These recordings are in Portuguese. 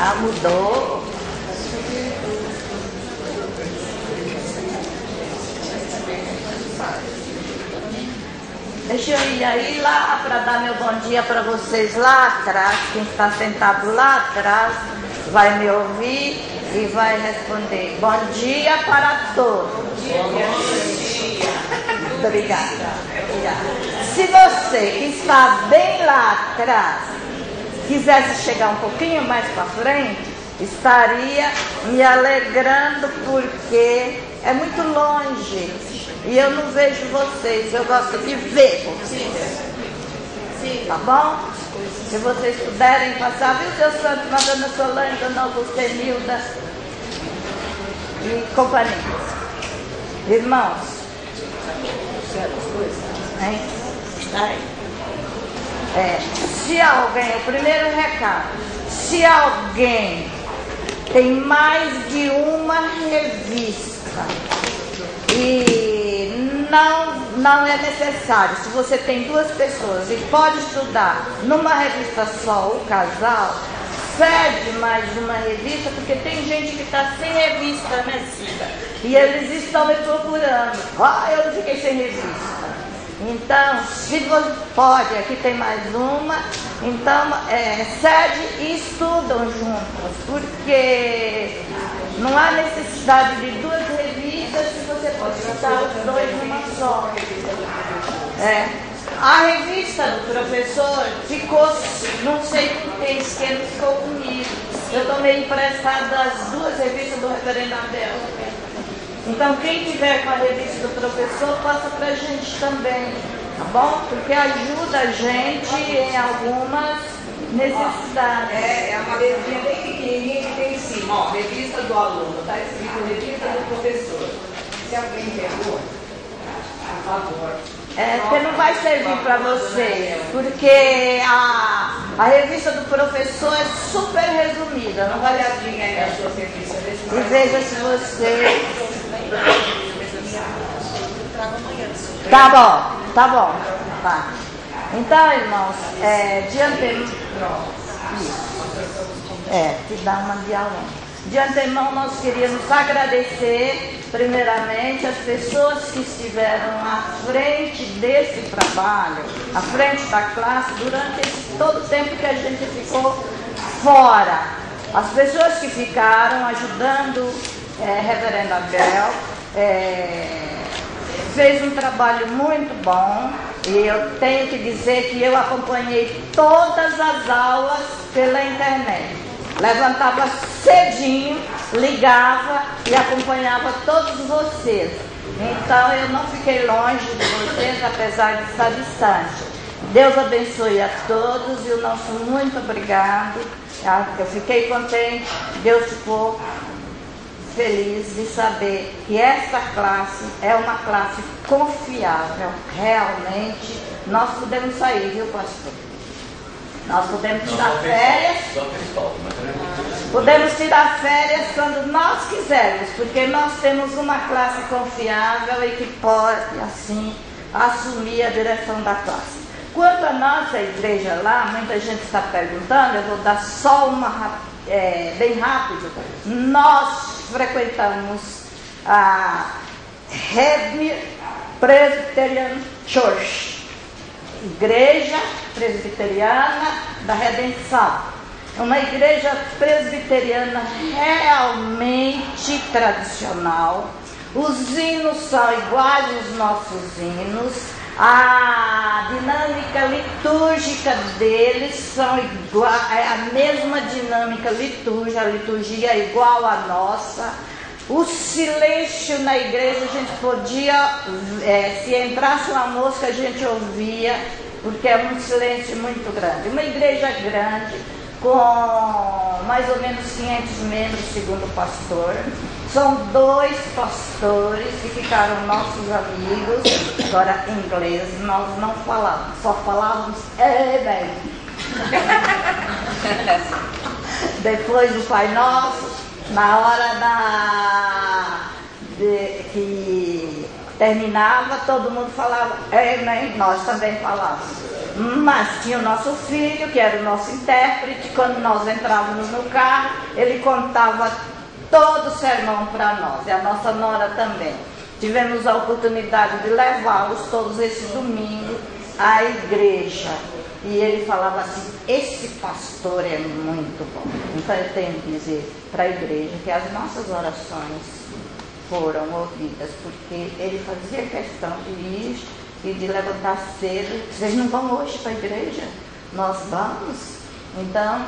Ah, mudou. Deixa eu ir aí lá para dar meu bom dia para vocês lá atrás. Quem está sentado lá atrás vai me ouvir e vai responder. Bom dia para todos. Obrigada. Se você que está bem lá atrás quisesse chegar um pouquinho mais para frente, estaria me alegrando porque é muito longe e eu não vejo vocês. Eu gosto de ver vocês. Tá bom? Se vocês puderem passar, viu, seu santo, Madonna Solange, Dona Augusta Emilda e companhia. Irmãos, hein? Se alguém, o primeiro recado, se alguém tem mais de uma revista e não é necessário, se você tem duas pessoas e pode estudar numa revista só, o casal, cede mais uma revista, porque tem gente que está sem revista, né, Cida? E eles estão me procurando. Eu não fiquei sem revista. Então, se você pode, aqui tem mais uma, então cede e estudam juntos, porque não há necessidade de duas revistas se você pode estudar os dois numa só. A revista do professor ficou, não sei por que esquema ficou comigo. Eu tomei emprestado as duas revistas do reverendo Abel. Então, quem tiver com a revista do professor, passa pra gente também, tá bom? Porque ajuda a gente em algumas necessidades. É uma letrinha bem pequenininha que tem em cima, ó, revista do aluno, tá escrito revista do professor. Se alguém pegou, por favor. Porque não vai servir para vocês, porque a revista do professor é super resumida. Não vai olhadinha aí nas suas revistas. E veja se você... Tá bom. Tá. Então, irmãos, de antemão... te dá uma de aula. De antemão, nós queríamos agradecer, primeiramente, as pessoas que estiveram à frente desse trabalho, à frente da classe, durante todo o tempo que a gente ficou fora. As pessoas que ficaram ajudando Reverendo Abel, fez um trabalho muito bom, e eu tenho que dizer que eu acompanhei todas as aulas pela internet. Levantava cedinho, ligava e acompanhava todos vocês. Então eu não fiquei longe de vocês, apesar de estar distante. Deus abençoe a todos e o nosso muito obrigado. Eu fiquei contente, Deus ficou feliz de saber que essa classe é uma classe confiável. Realmente, nós podemos sair, viu, pastor? Nós podemos tirar férias. Podemos tirar férias quando nós quisermos, porque nós temos uma classe confiável e que pode, assim, assumir a direção da classe. Quanto à nossa igreja lá, muita gente está perguntando, eu vou dar só uma bem rápido. Nós frequentamos a Redeemer Presbyterian Church, Igreja Presbiteriana da Redenção. É uma igreja presbiteriana realmente tradicional. Os hinos são iguais aos nossos hinos. A dinâmica litúrgica deles é a mesma dinâmica litúrgica, a liturgia é igual à nossa. O silêncio na igreja, a gente podia, se entrasse uma mosca, a gente ouvia, porque é um silêncio muito grande. Uma igreja grande, com mais ou menos 500 membros, segundo o pastor. São 2 pastores que ficaram nossos amigos. Agora, em inglês nós não falávamos, só falávamos bem. Depois do Pai Nosso, na hora que terminava, todo mundo falava amém, nós também falávamos. Mas tinha o nosso filho, que era o nosso intérprete. Quando nós entrávamos no carro, ele contava todo o sermão para nós, e a nossa nora também. Tivemos a oportunidade de levá-los todos esse domingo à igreja. E ele falava assim: esse pastor é muito bom. Então eu tenho que dizer para a igreja que as nossas orações foram ouvidas, porque ele fazia questão de ir e de levantar cedo. Vocês não vão hoje para a igreja? Nós vamos. Então,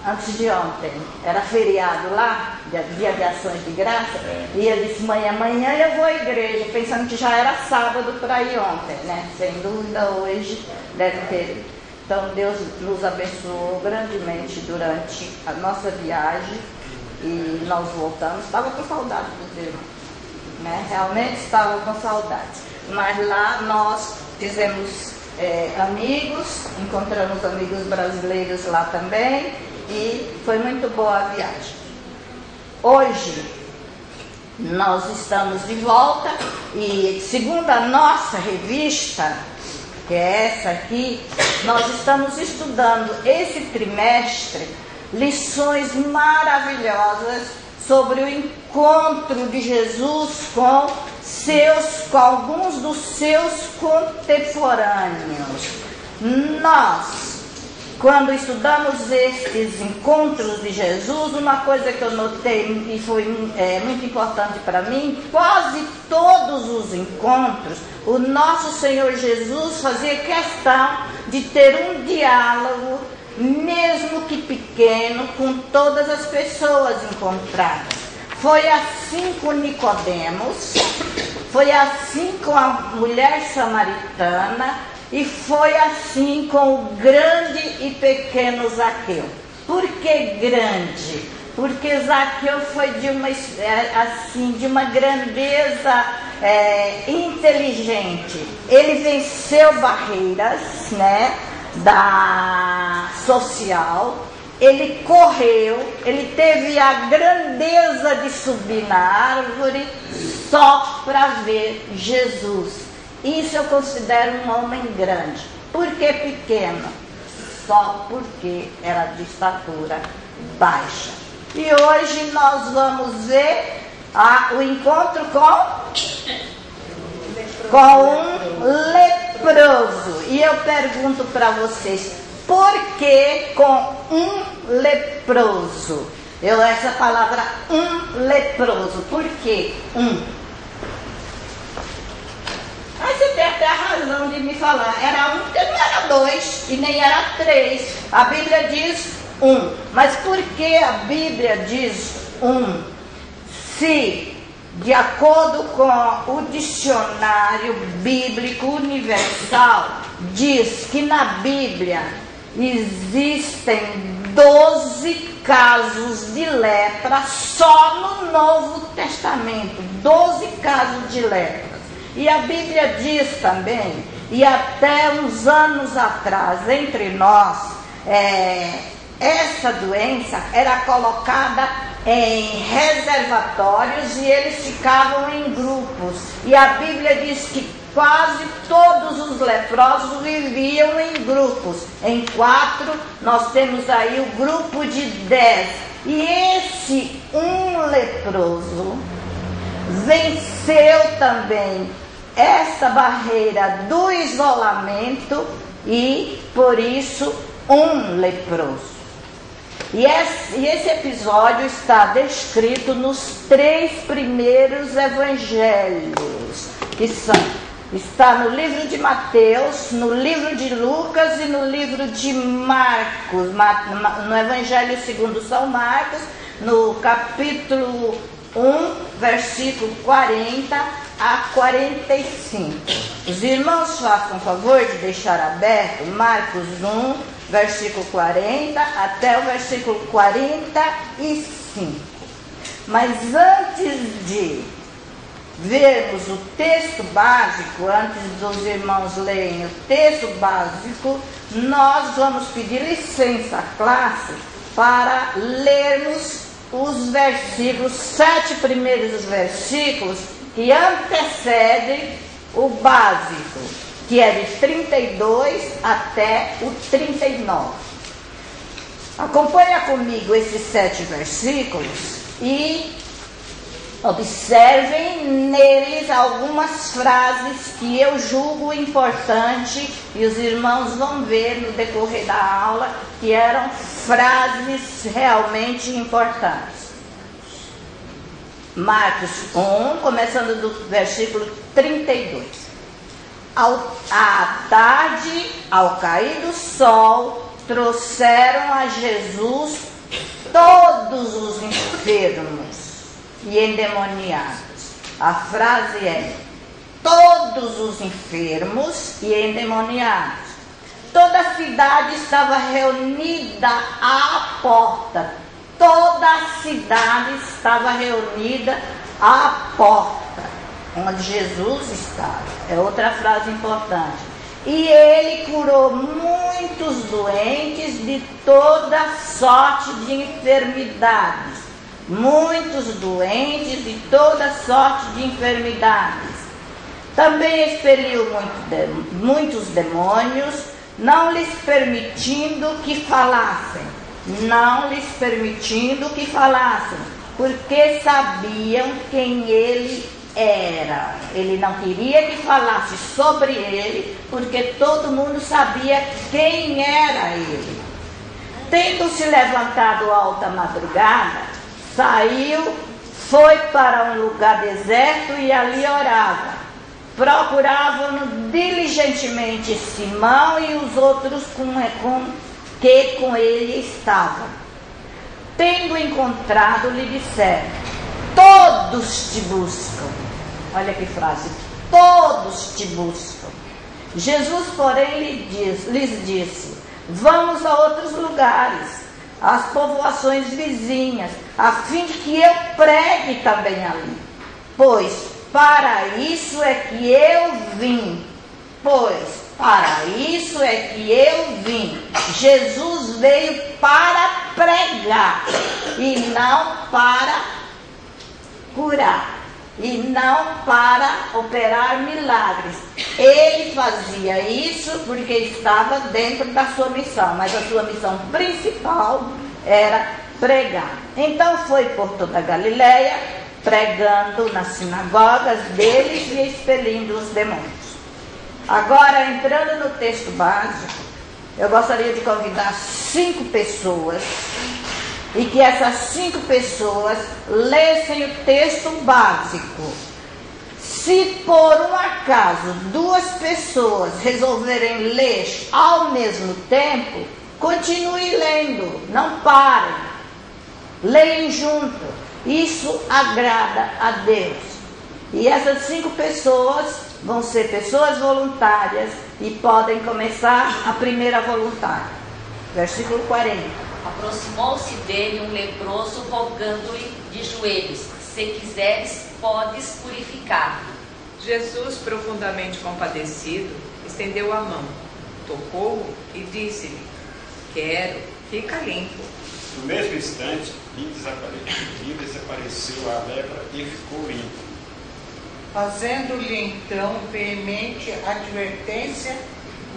antes de ontem, era feriado lá, dia de ações de graça, e ele disse: mãe, amanhã eu vou à igreja, pensando que já era sábado para ir ontem, né? Sem dúvida hoje deve ter. Então Deus nos abençoou grandemente durante a nossa viagem, e nós voltamos. Estava com saudade dos irmãos, né? Realmente estava com saudade, mas lá nós fizemos amigos, encontramos amigos brasileiros lá também, e foi muito boa a viagem. Hoje nós estamos de volta, e segundo a nossa revista, que é essa aqui, nós estamos estudando esse trimestre lições maravilhosas sobre o encontro de Jesus com alguns dos seus contemporâneos. Nós, quando estudamos estes encontros de Jesus, uma coisa que eu notei e foi muito importante para mim: quase todos os encontros, o nosso Senhor Jesus fazia questão de ter um diálogo, mesmo que pequeno, com todas as pessoas encontradas. Foi assim com Nicodemos, foi assim com a mulher samaritana, e foi assim com o grande e pequeno Zaqueu. Por que grande? Porque Zaqueu foi de uma grandeza inteligente. Ele venceu barreiras, né, social. Ele correu, ele teve a grandeza de subir na árvore só para ver Jesus. Isso eu considero um homem grande. Por que pequeno? Só porque era de estatura baixa. E hoje nós vamos ver o encontro com um leproso. E eu pergunto para vocês: por que com um leproso? Essa palavra leproso, por que Aí você tem até a razão de me falar: era porque não era 2 e nem era 3. A Bíblia diz 1. Mas por que a Bíblia diz 1? Se, de acordo com o dicionário bíblico universal, diz que na Bíblia existem 12 casos de lepra só no Novo Testamento. 12 casos de lepra. E a Bíblia diz também, e até uns anos atrás, entre nós, essa doença era colocada em reservatórios e eles ficavam em grupos. E a Bíblia diz que quase todos os leprosos viviam em grupos. Em 4, nós temos aí o grupo de 10. E esse leproso venceu também essa barreira do isolamento, e por isso leproso. E esse episódio está descrito nos 3 primeiros evangelhos, que está no livro de Mateus, no livro de Lucas e no livro de Marcos. No Evangelho segundo São Marcos, no capítulo 1, versículo 40 a 45. Os irmãos façam favor de deixar aberto Marcos 1, versículo 40 até o versículo 45. Mas antes de vermos o texto básico, antes dos irmãos lerem o texto básico, nós vamos pedir licença à classe para lermos os versículos, 7 primeiros versículos que antecedem o básico, que é de 32 até o 39. Acompanha comigo esses 7 versículos e observem neles algumas frases que eu julgo importante e os irmãos vão ver no decorrer da aula que eram frases realmente importantes. Marcos 1, começando do versículo 32. À tarde, ao cair do sol, trouxeram a Jesus todos os enfermos e endemoniados. A frase é: todos os enfermos e endemoniados. Toda a cidade estava reunida à porta. Toda a cidade estava reunida à porta, onde Jesus estava. É outra frase importante. E ele curou muitos doentes de toda sorte de enfermidades. Muitos doentes de toda sorte de enfermidades. Também expeliu muitos demônios, não lhes permitindo que falassem. Não lhes permitindo que falassem, porque sabiam quem ele era. Ele não queria que falasse sobre ele, porque todo mundo sabia quem era ele. Tendo se levantado alta madrugada, saiu, foi para um lugar deserto e ali orava. Procuravam diligentemente Simão e os outros que com ele estavam. Tendo encontrado, lhe disseram: todos te buscam. Olha que frase: todos te buscam. Jesus, porém, lhes disse: vamos a outros lugares, às povoações vizinhas, a fim de que eu pregue também ali. Pois para isso é que eu vim. Para isso é que eu vim. Jesus veio para pregar e não para curar, e não para operar milagres. Ele fazia isso porque estava dentro da sua missão, mas a sua missão principal era pregar. Então foi por toda a Galileia, pregando nas sinagogas deles e expelindo os demônios. Agora, entrando no texto básico, eu gostaria de convidar 5 pessoas e que essas 5 pessoas lessem o texto básico. Se por um acaso 2 pessoas resolverem ler ao mesmo tempo, continue lendo, não parem, leiam junto. Isso agrada a Deus. E essas 5 pessoas vão ser pessoas voluntárias e podem começar a primeira voluntária. Versículo 40. Aproximou-se dele um leproso, rogando-lhe de joelhos: se quiseres, podes purificar. Jesus, profundamente compadecido, estendeu a mão, tocou-o e disse-lhe: quero, fica limpo. No mesmo instante, lhe desapareceu a lepra e ficou limpo. Fazendo-lhe então veemente advertência,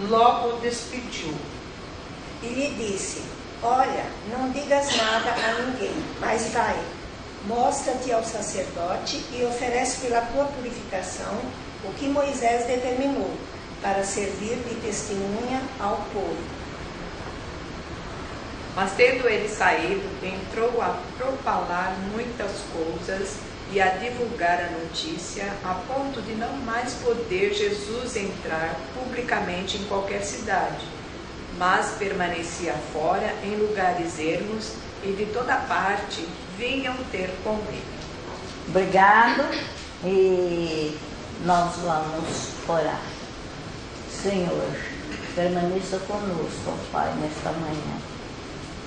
logo o despediu. E lhe disse: olha, não digas nada a ninguém, mas vai, mostra-te ao sacerdote e oferece pela tua purificação o que Moisés determinou, para servir de testemunha ao povo. Mas tendo ele saído, entrou a propalar muitas coisas e a divulgar a notícia, a ponto de não mais poder Jesus entrar publicamente em qualquer cidade, mas permanecia fora em lugares ermos, e de toda parte vinham ter com ele. Obrigado. E nós vamos orar. Senhor, permaneça conosco, ó Pai, nesta manhã.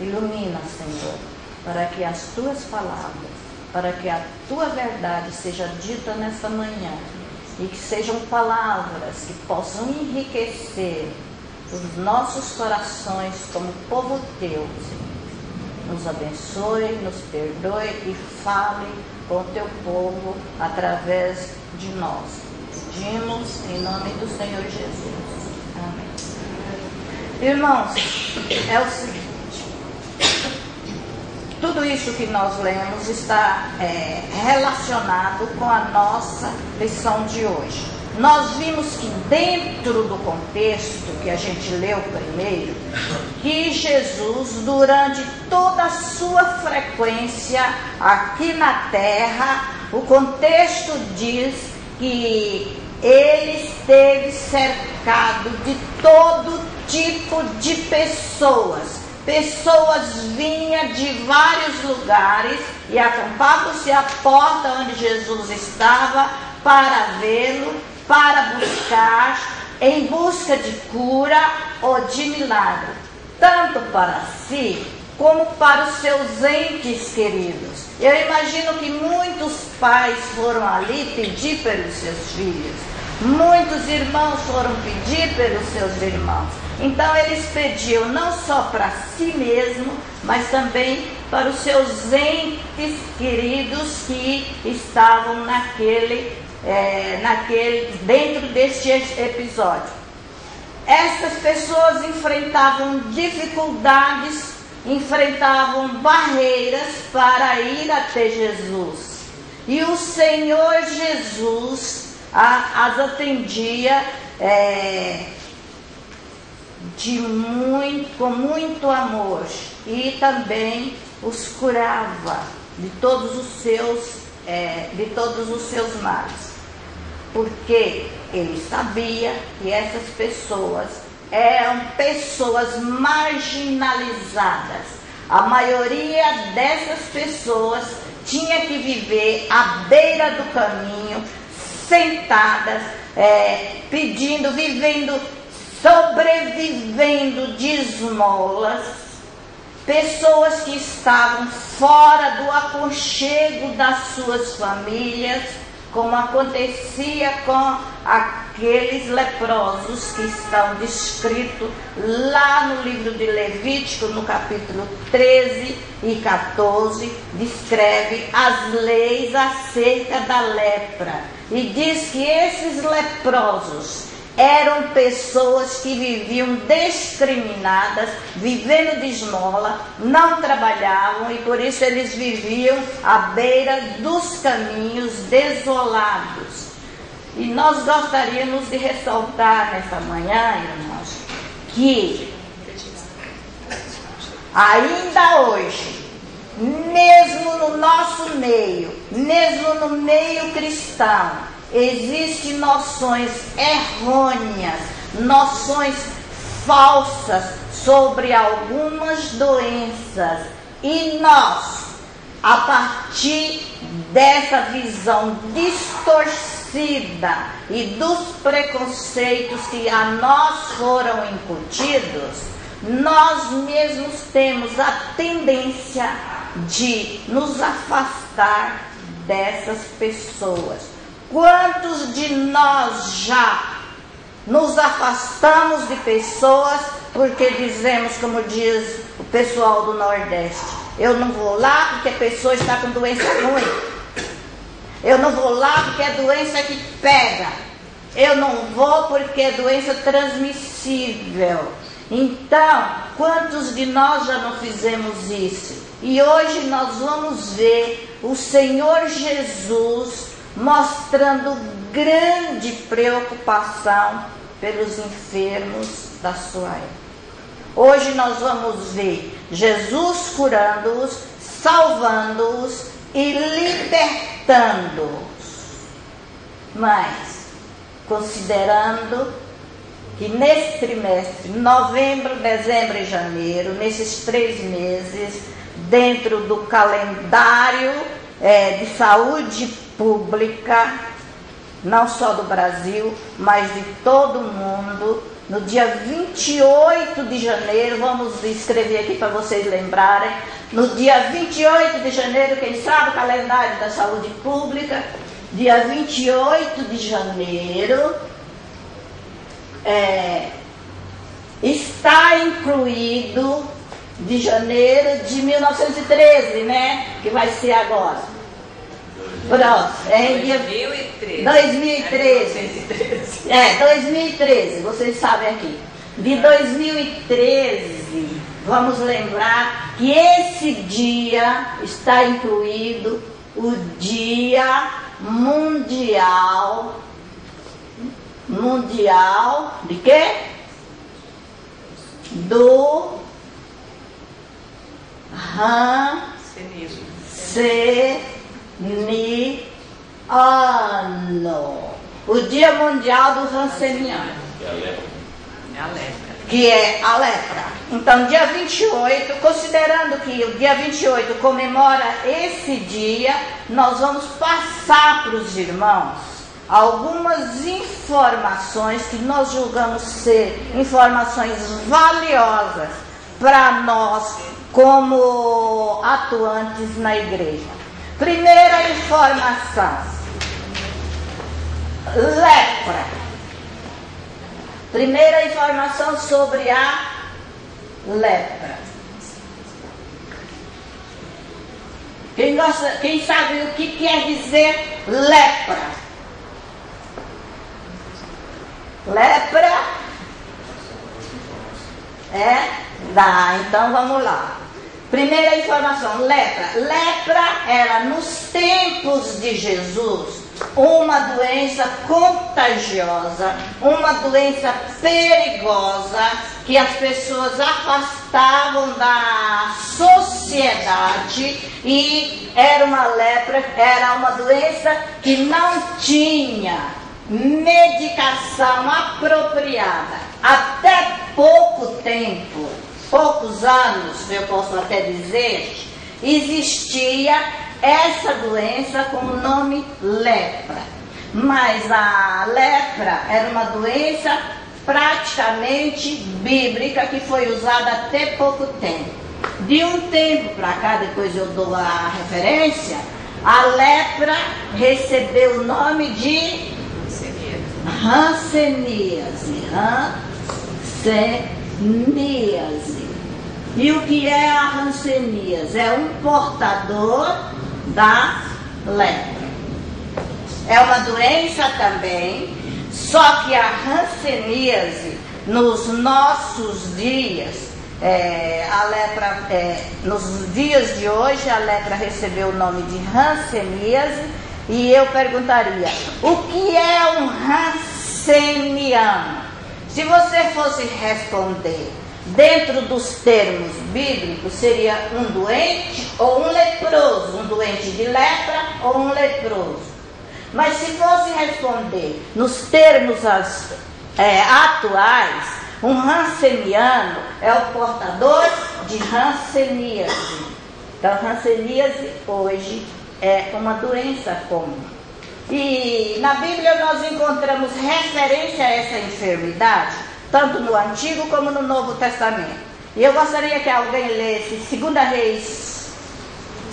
Ilumina, Senhor, para que as tuas palavras, para que a tua verdade seja dita nesta manhã e que sejam palavras que possam enriquecer os nossos corações como povo teu, Senhor. Nos abençoe, nos perdoe e fale com o teu povo através de nós. pedimos em nome do Senhor Jesus. Amém. Irmãos, é o seguinte: tudo isso que nós lemos está relacionado com a nossa lição de hoje. Nós vimos que dentro do contexto que a gente leu primeiro, que Jesus, durante toda a sua frequência aqui na terra, o contexto diz que ele esteve cercado de todo tipo de pessoas. Pessoas vinham de vários lugares e acampavam-se à porta onde Jesus estava para vê-lo, para buscar, em busca de cura ou de milagre, tanto para si como para os seus entes queridos. Eu imagino que muitos pais foram ali pedir pelos seus filhos, muitos irmãos foram pedir pelos seus irmãos. Então eles pediam não só para si mesmo, mas também para os seus entes queridos que estavam dentro deste episódio. Essas pessoas enfrentavam dificuldades, enfrentavam barreiras para ir até Jesus. E o Senhor Jesus as atendia com muito amor, e também os curava de todos os seus males, porque ele sabia que essas pessoas eram pessoas marginalizadas. A maioria dessas pessoas tinha que viver à beira do caminho, sentadas, sobrevivendo de esmolas. Pessoas que estavam fora do aconchego das suas famílias, como acontecia com aqueles leprosos que estão descritos lá no livro de Levítico, no capítulo 13 e 14, descreve as leis acerca da lepra. E diz que esses leprosos eram pessoas que viviam discriminadas, vivendo de esmola, não trabalhavam, e por isso eles viviam à beira dos caminhos desolados. E nós gostaríamos de ressaltar nesta manhã, irmãos, que ainda hoje, mesmo no nosso meio, mesmo no meio cristão, existem noções errôneas, noções falsas sobre algumas doenças. E nós, a partir dessa visão distorcida e dos preconceitos que a nós foram incutidos, nós mesmos temos a tendência de nos afastar dessas pessoas. Quantos de nós já nos afastamos de pessoas porque dizemos, como diz o pessoal do Nordeste, eu não vou lá porque a pessoa está com doença ruim, eu não vou lá porque é doença que pega, eu não vou porque é doença transmissível. Então, quantos de nós já não fizemos isso? E hoje nós vamos ver o Senhor Jesus mostrando grande preocupação pelos enfermos da sua época. Hoje nós vamos ver Jesus curando-os, salvando-os e libertando-os. Mas, considerando que nesse trimestre, novembro, dezembro e janeiro, nesses 3 meses, dentro do calendário de saúde pública, não só do Brasil, mas de todo o mundo, no dia 28 de janeiro, vamos escrever aqui para vocês lembrarem, no dia 28 de janeiro, quem sabe o calendário da saúde pública, dia 28 de janeiro, está incluído de janeiro de 1913, né? Que vai ser agora. Próximo. É em dia 2013. 2013. 2013, vocês sabem aqui. De 2013, vamos lembrar que esse dia está incluído o Dia Mundial de quê? Do Hanseníano. O Dia Mundial do Hanseníano. É a lepra. Que é a lepra. Então, dia 28, considerando que o dia 28 comemora esse dia, nós vamos passar para os irmãos algumas informações que nós julgamos ser informações valiosas para nós como atuantes na igreja. Primeira informação: lepra. Primeira informação sobre a lepra. Quem sabe o que quer dizer lepra? Lepra então vamos lá. Primeira informação, lepra. Lepra era nos tempos de Jesus uma doença contagiosa, uma doença perigosa que as pessoas afastavam da sociedade, e era uma doença que não tinha medicação apropriada. Até pouco tempo, poucos anos, eu posso até dizer, existia essa doença com o nome lepra. Mas a lepra era uma doença praticamente bíblica que foi usada até pouco tempo. De um tempo para cá, depois eu dou a referência, a lepra recebeu o nome de hanseníase. E o que é a hanseníase? É um portador da lepra. É uma doença também, só que a hanseníase, nos nossos dias, a lepra, nos dias de hoje, a lepra recebeu o nome de hanseníase. E eu perguntaria: o que é um hanseniano? Se você fosse responder dentro dos termos bíblicos, seria um doente ou um leproso, um doente de lepra ou um leproso. Mas se fosse responder nos termos atuais, um hanseniano é o portador de hanseníase. Então, hanseníase hoje é uma doença comum. E na Bíblia nós encontramos referência a essa enfermidade, tanto no Antigo como no Novo Testamento. E eu gostaria que alguém lesse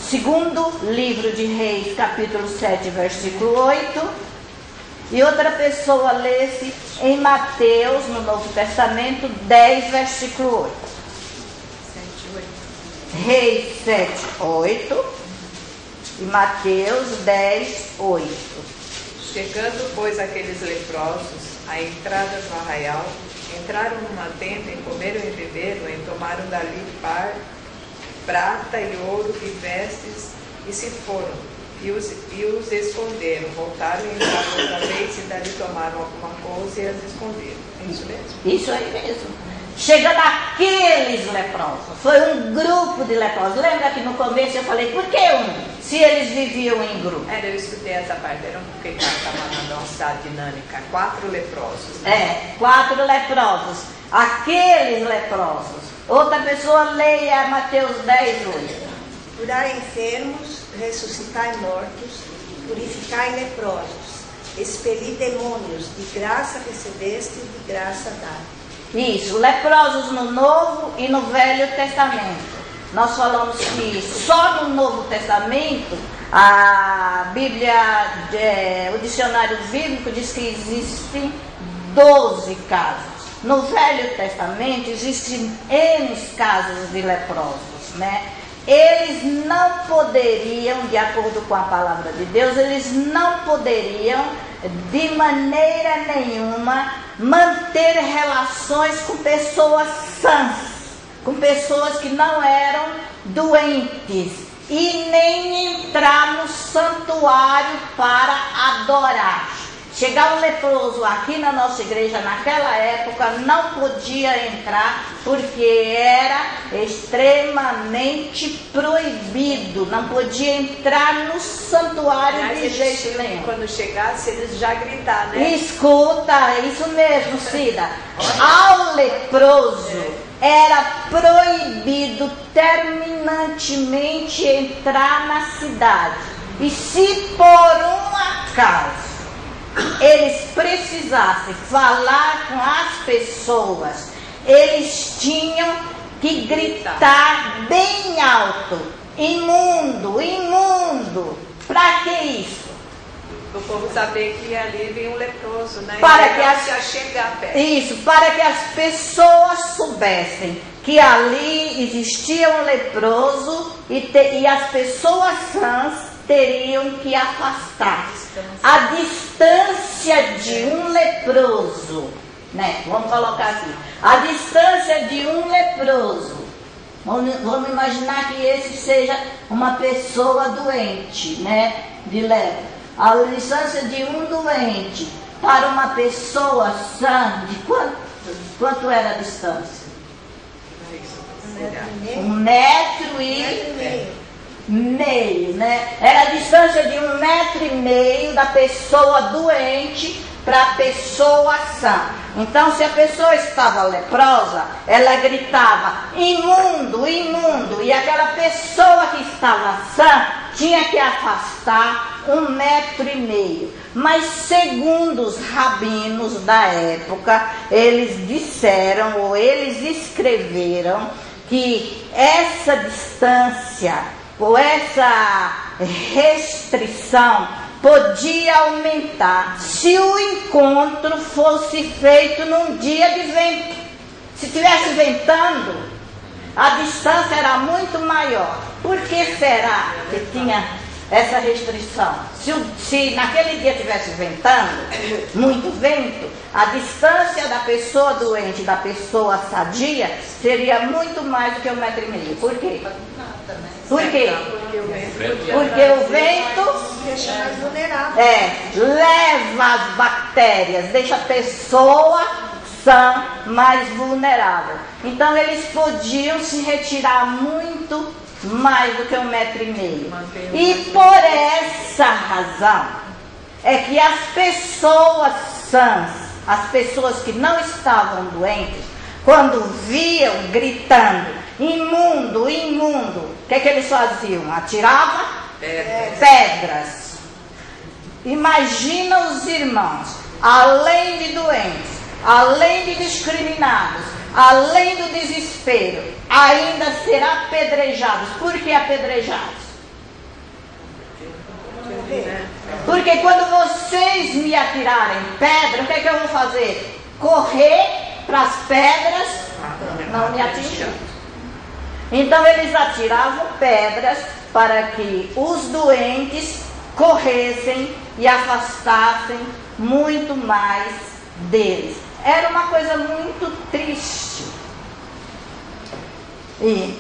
segundo livro de Reis, capítulo 7, versículo 8. E outra pessoa lesse em Mateus, no Novo Testamento, 10, versículo 8. 7, 8. Reis 7, 8. E Mateus 10, 8. Chegando, pois, aqueles leprosos à entrada do arraial, entraram numa tenda, e comeram e beberam, e tomaram dali prata e ouro e vestes, e se foram, e os esconderam. Voltaram e entraram outra vez, e dali tomaram alguma coisa e as esconderam. É isso mesmo? Isso aí mesmo. Chegando aqueles leprosos, foi um grupo de leprosos. Lembra que no começo eu falei, por que um? Se eles viviam em grupo. Eu escutei essa parte, era porque estava mandando uma cidade dinâmica, 4 leprosos. Né? 4 leprosos, aqueles leprosos. Outra pessoa leia Mateus 10, 8. Curai enfermos, ressuscitai mortos, purificai leprosos, expeli demônios, de graça recebeste e de graça dai. Isso, leprosos no Novo e no Velho Testamento. Nós falamos que só no Novo Testamento, a Bíblia, o dicionário bíblico diz que existem 12 casos. No Velho Testamento existem N casos de leprosos, né? eles não poderiam, de acordo com a palavra de Deus, eles não poderiam, de maneira nenhuma, manter relações com pessoas sãs, com pessoas que não eram doentes, e nem entrar no santuário para adorar. Chegar um leproso aqui na nossa igreja naquela época não podia entrar, porque era extremamente proibido, não podia entrar no santuário de jeito nenhum. Quando chegasse, eles já gritaram, né? Escuta, isso mesmo, Cida. Ao leproso era proibido terminantemente entrar na cidade. E se por um acaso eles precisassem falar com as pessoas, eles tinham que gritar bem alto: imundo, imundo. Para que isso? O povo saber que ali vem um leproso, né? Para que se chegar perto. Isso, para que as pessoas soubessem que ali existia um leproso e as pessoas sãs teriam que afastar. A distância de um leproso, né? Vamos colocar aqui. A distância de um leproso. Vamos imaginar que esse seja uma pessoa doente, né? De lepra. A distância de um doente para uma pessoa sã, de quanto era a distância? 1,5 metro, né? Era a distância de 1,5 metro da pessoa doente para a pessoa sã. Então, se a pessoa estava leprosa, ela gritava: imundo, imundo, e aquela pessoa que estava sã tinha que afastar 1,5 metro. Mas segundo os rabinos da época, eles disseram, ou eles escreveram, que essa distância ou essa restrição podia aumentar se o encontro fosse feito num dia de vento. Se estivesse ventando, a distância era muito maior. Por que será que tinha essa restrição? Se naquele dia estivesse ventando, muito vento, a distância da pessoa doente e da pessoa sadia seria muito mais do que 1,5 metro. Por quê? Por quê? Porque o vento Deixa mais vulnerável. leva as bactérias, deixa a pessoa sã mais vulnerável. Então eles podiam se retirar muito mais do que 1,5 metro. E por essa razão é que as pessoas sãs, as pessoas que não estavam doentes, quando viam gritando imundo, imundo, o que eles faziam? Atiravam pedras. Imagina os irmãos, além de doentes, além de discriminados, além do desespero, ainda ser apedrejados. Por que apedrejados? Porque quando vocês me atirarem pedra, o que é que eu vou fazer? Correr para as pedras não me atingir. Então eles atiravam pedras para que os doentes corressem e afastassem muito mais deles. Era uma coisa muito triste. E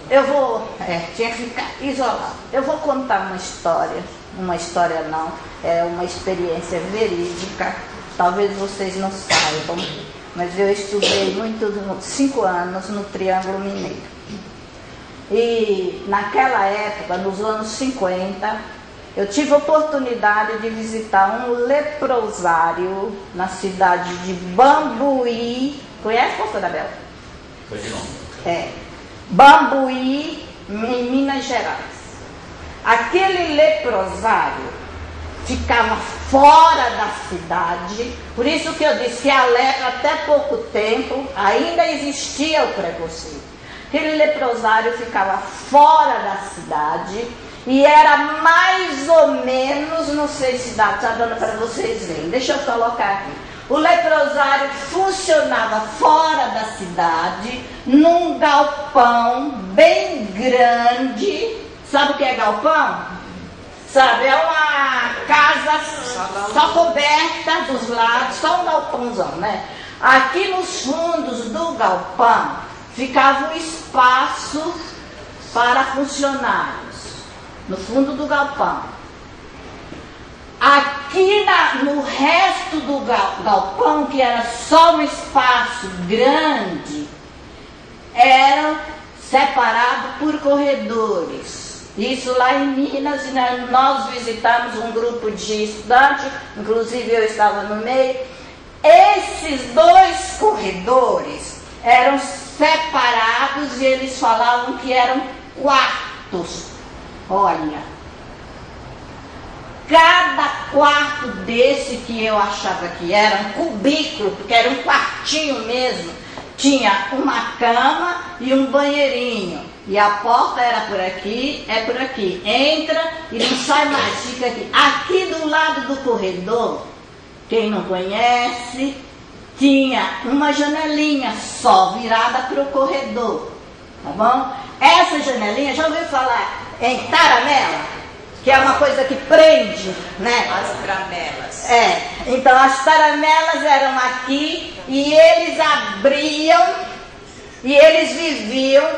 eu vou, tinha que ficar isolado. Eu vou contar uma história não, é uma experiência verídica. Talvez vocês não saibam, mas eu estudei 5 anos no Triângulo Mineiro. E naquela época, nos anos 50, eu tive a oportunidade de visitar um leprosário na cidade de Bambuí. Conhece, pastor Abel? Foi de nome. Bambuí, em Minas Gerais. Aquele leprosário ficava fora da cidade, por isso que eu disse que a lepra até pouco tempo ainda existia o preconceito. Aquele leprosário ficava fora da cidade e era mais ou menos, não sei se está dando para vocês verem, deixa eu colocar aqui, O leprosário funcionava fora da cidade, num galpão bem grande. Sabe o que é galpão? Sabe, é uma casa só coberta dos lados, só um galpãozão, né? Aqui nos fundos do galpão ficava um espaço para funcionários, no fundo do galpão. Aqui no resto do galpão, que era só um espaço grande, eram separados por corredores. Isso lá em Minas, nós visitamos um grupo de estudantes, inclusive eu estava no meio. Esses dois corredores eram separados e eles falavam que eram quartos. Olha, cada quarto desse, que eu achava que era um cubículo, porque era um quartinho mesmo, tinha uma cama e um banheirinho. E a porta era por aqui, é por aqui. Entra e não sai mais, fica aqui. Aqui do lado do corredor, quem não conhece, tinha uma janelinha só, virada para o corredor. Tá bom? Essa janelinha, já ouviu falar em taramela? Que é uma coisa que prende, né? As tramelas. É, então as taramelas eram aqui e eles abriam e eles viviam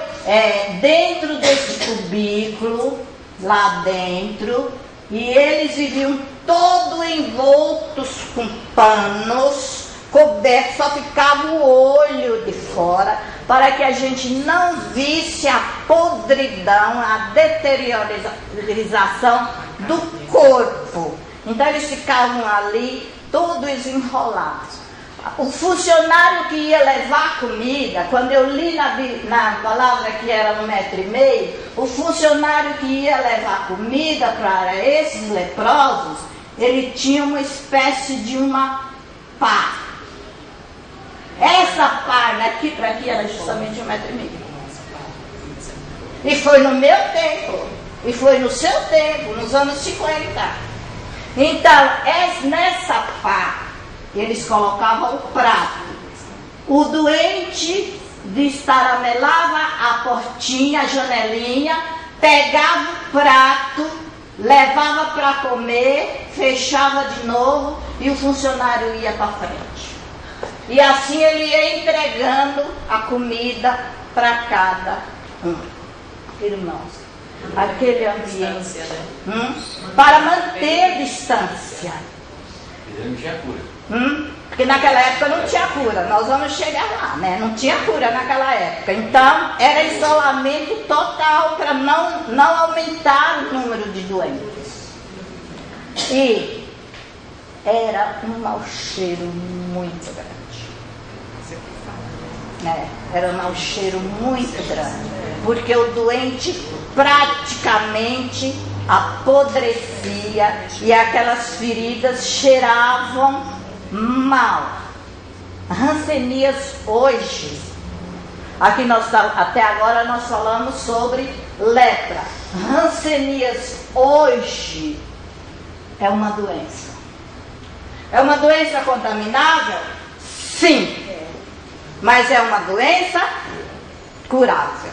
dentro desse cubículo, lá dentro, e eles viviam todo envoltos com panos, cobertos, só ficava o olho de fora, para que a gente não visse a podridão, a deteriorização do corpo. Então eles ficavam ali, todos enrolados. O funcionário que ia levar comida, quando eu li na palavra que era 1,5 metro, o funcionário que ia levar comida para esses leprosos, ele tinha uma espécie de uma pá. Essa pá daqui para aqui era justamente 1,5 metro. E foi no meu tempo, e foi no seu tempo, nos anos 50. Então, nessa pá, eles colocavam o prato. O doente destaramelava a portinha, a janelinha, pegava o prato, levava para comer, fechava de novo e o funcionário ia para frente. E assim ele ia entregando a comida para cada um. Irmãos, aquele ambiente, para manter distância. Ele não tinha cura. Porque naquela época não tinha cura, nós vamos chegar lá, né? Não tinha cura naquela época. Então era isolamento total para não aumentar o número de doentes. E era um mau cheiro muito grande. Era um mau cheiro muito grande, porque o doente praticamente apodrecia e aquelas feridas cheiravam mal. Hanseníase hoje, aqui até agora nós falamos sobre lepra. Hanseníase hoje é uma doença. É uma doença contaminável? Sim. Mas é uma doença curável.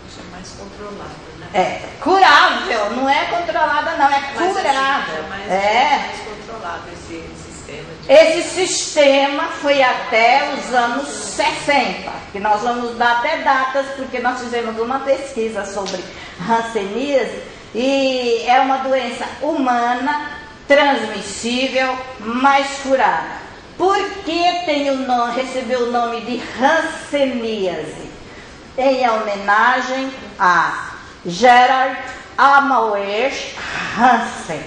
Isso é mais controlado, né? É curável, não é controlada não, é curável. Mas é mais controlado esse sistema. Esse sistema foi até os anos 60, que nós vamos dar até datas, porque nós fizemos uma pesquisa sobre hanseníase, e é uma doença humana, transmissível, mas curada. Por que recebeu o nome de hanseníase? Em homenagem a Gerard Alois Hansen,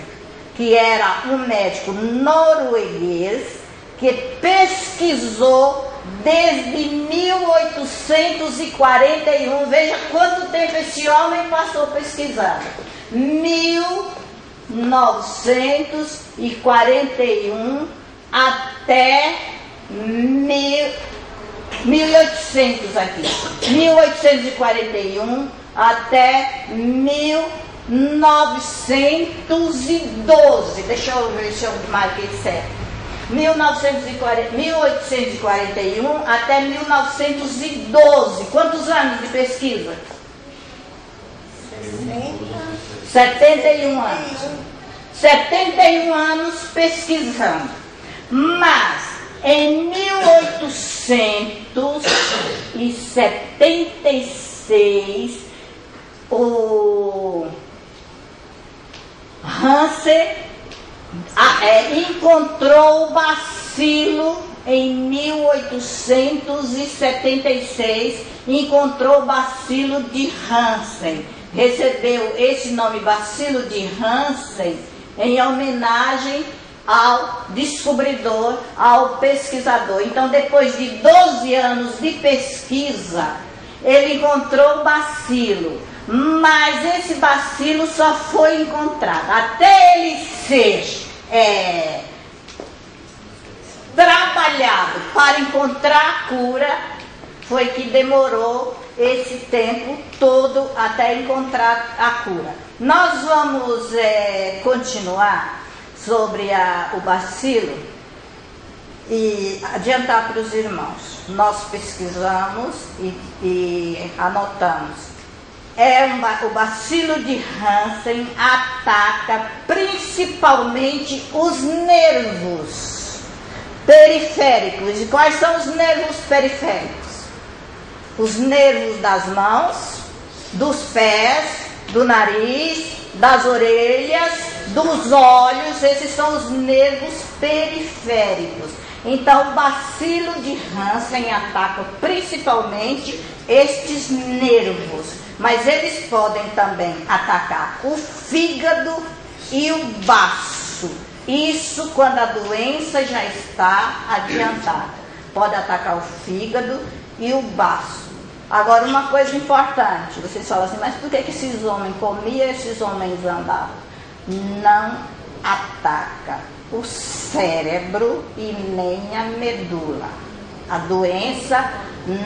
que era um médico norueguês que pesquisou desde 1841. Veja quanto tempo esse homem passou pesquisando. 1941 até 1800 aqui. 1841 até 1912. Deixa eu ver se eu marquei certo. 1841 até 1912. Quantos anos de pesquisa? 71 anos. 71 anos pesquisando. Mas em 1876 o Hansen encontrou o bacilo. Em 1876 encontrou o bacilo de Hansen. Recebeu esse nome bacilo de Hansen em homenagem ao descobridor, ao pesquisador. Então, depois de 12 anos de pesquisa, ele encontrou o bacilo. Mas esse bacilo só foi encontrado. Até ele ser trabalhado para encontrar a cura, foi que demorou esse tempo todo até encontrar a cura. Nós vamos continuar sobre o bacilo e adiantar para os irmãos. Nós pesquisamos e anotamos. O bacilo de Hansen ataca principalmente os nervos periféricos. E quais são os nervos periféricos? Os nervos das mãos, dos pés, do nariz, das orelhas, dos olhos. Esses são os nervos periféricos. Então, o bacilo de Hansen ataca principalmente estes nervos, mas eles podem também atacar o fígado e o baço. Isso quando a doença já está adiantada. Pode atacar o fígado e o baço. Agora, uma coisa importante, vocês falam assim, mas por que esses homens comiam e esses homens andavam? Não ataca o cérebro e nem a medula. A doença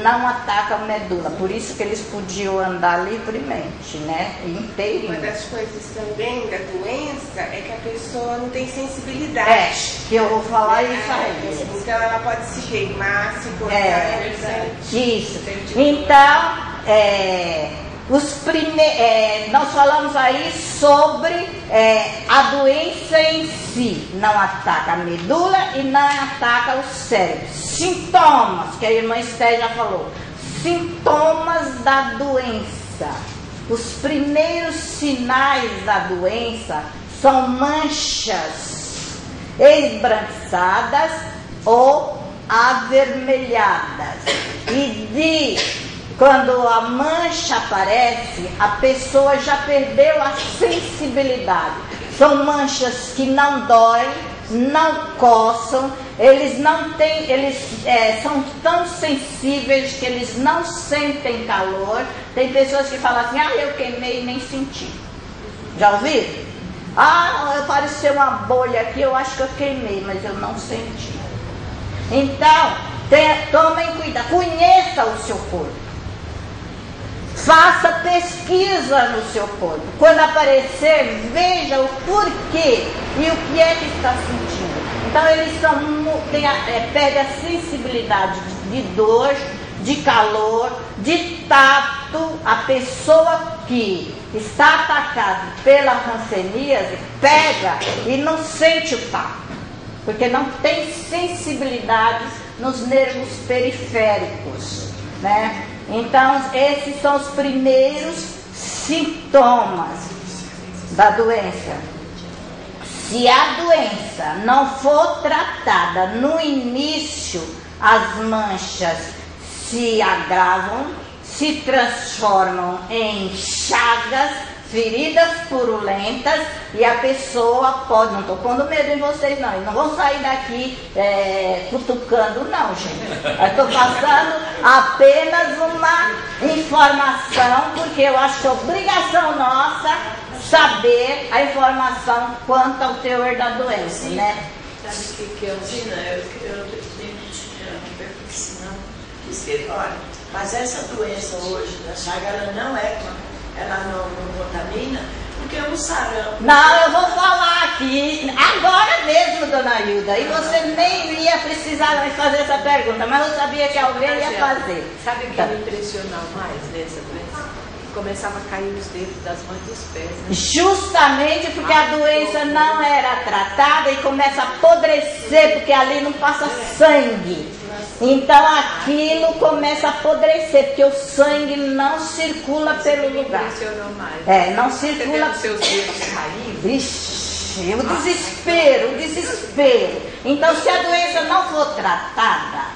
não ataca a medula, por isso que eles podiam andar livremente, né? Inteirinho. Uma das coisas também da doença é que a pessoa não tem sensibilidade. Que eu vou falar isso aí. Então ela pode se queimar, se cortar. Isso. Então, nós falamos aí sobre a doença em si. Não ataca a medula e não ataca o cérebro. Sintomas, que a irmã Esté já falou. Sintomas da doença. Os primeiros sinais da doença são manchas esbranquiçadas ou avermelhadas. E quando a mancha aparece, a pessoa já perdeu a sensibilidade. São manchas que não doem, não coçam, eles são tão sensíveis que eles não sentem calor. Tem pessoas que falam assim, eu queimei e nem senti. Já ouviram? Apareceu uma bolha aqui, eu acho que eu queimei, mas eu não senti. Então, tomem cuidado, conheça o seu corpo. Faça pesquisa no seu corpo. Quando aparecer, veja o porquê e o que é que está sentindo. Então eles perdem a sensibilidade de dor, de calor, de tato. A pessoa que está atacada pela hanseníase pega e não sente o tato, porque não tem sensibilidade nos nervos periféricos, né? Então, esses são os primeiros sintomas da doença. Se a doença não for tratada no início, as manchas se agravam, se transformam em chagas, feridas purulentas, e a pessoa pode, não estou pondo medo em vocês não, eles não vão sair daqui cutucando não, gente. Eu estou passando apenas uma informação, porque eu acho que é obrigação nossa saber a informação quanto ao teor da doença, né? Sabe o que é usina? Eu uma percussão, olha, mas essa doença hoje da chaga, ela não contamina, porque o sarampo... Não, eu vou falar aqui, agora mesmo, dona Hilda, e você nem ia precisar me fazer essa pergunta, mas eu sabia que alguém ia fazer. Sabe o que me impressionou mais nessa doença? Começava a cair os dedos das mãos e dos pés, né? Justamente porque a doença não era tratada e começa a apodrecer, porque ali não passa sangue. Então aquilo começa a apodrecer, porque o sangue não circula pelo lugar. Impressionou mais. Não circula. Os seus dedos caindo. Ixi, o desespero, o desespero. Então, se a doença não for tratada,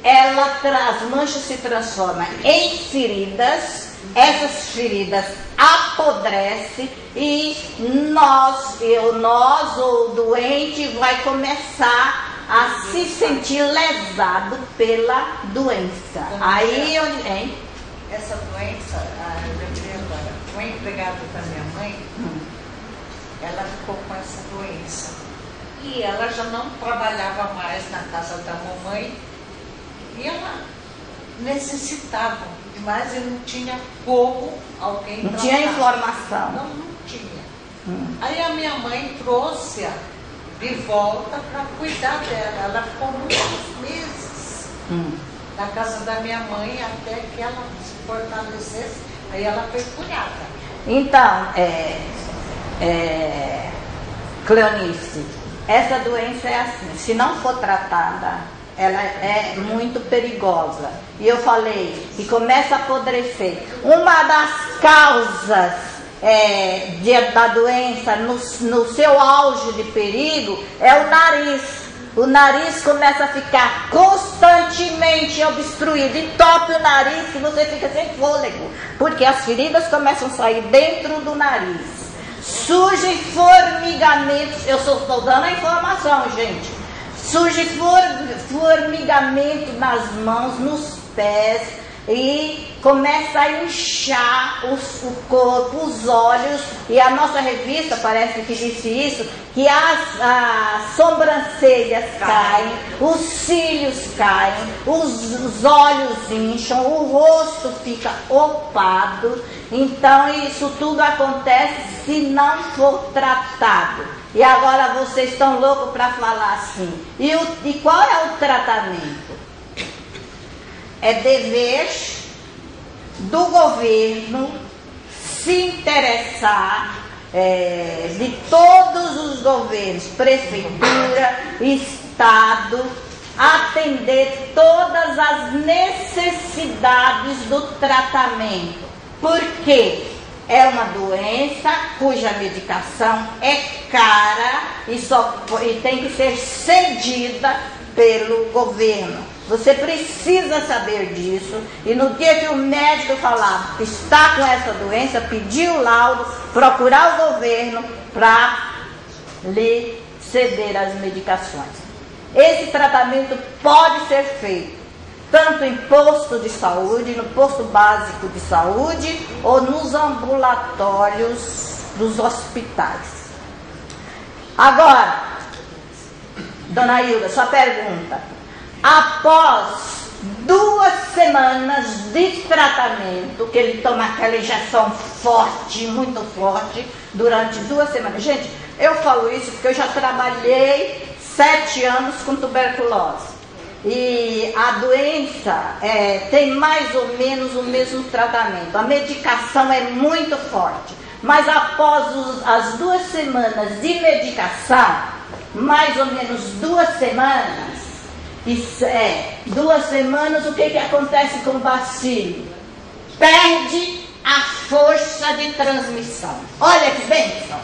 as manchas se transformam em feridas. Essas feridas apodrecem e nós ou o doente vai começar a se sentir lesado pela doença. Aí onde, hein? Essa doença, eu lembrei agora, uma empregada da minha mãe, ela ficou com essa doença. E ela já não trabalhava mais na casa da mamãe e ela necessitava demais e não tinha como alguém não tratar. Tinha informação. Não tinha. Aí a minha mãe trouxe-a de volta para cuidar dela. Ela ficou muitos meses na casa da minha mãe até que ela se fortalecesse. Aí ela foi curada. Então, Cleonice, essa doença é assim, se não for tratada, ela é muito perigosa. E eu falei que começa a apodrecer. Uma das causas da doença no seu auge de perigo é o nariz. O nariz começa a ficar constantemente obstruído, entope o nariz que você fica sem fôlego, porque as feridas começam a sair dentro do nariz. Surgem formigamentos, eu só estou dando a informação, gente. Surge formigamento nas mãos, nos pés e começa a inchar o corpo, os olhos. E a nossa revista parece que disse isso, que as sobrancelhas caem, os cílios caem, os olhos incham, o rosto fica opado. Então isso tudo acontece se não for tratado. E agora vocês estão loucos para falar assim. E qual é o tratamento? É dever do governo se interessar, de todos os governos, prefeitura, estado, atender todas as necessidades do tratamento. Por quê? É uma doença cuja medicação é cara e tem que ser cedida pelo governo. Você precisa saber disso. E no dia que o médico falar que está com essa doença, pedir o laudo, procurar o governo para lhe ceder as medicações. Esse tratamento pode ser feito tanto em posto de saúde, no posto básico de saúde ou nos ambulatórios dos hospitais. Agora, dona Hilda, sua pergunta. Após 2 semanas de tratamento, que ele toma aquela injeção forte, muito forte, durante 2 semanas. Gente, eu falo isso porque eu já trabalhei 7 anos com tuberculose. E a doença tem mais ou menos o mesmo tratamento. A medicação é muito forte. Mas após as 2 semanas de medicação, mais ou menos 2 semanas, 2 semanas, o que acontece com o bacilo? Perde a força de transmissão. Olha que bênção!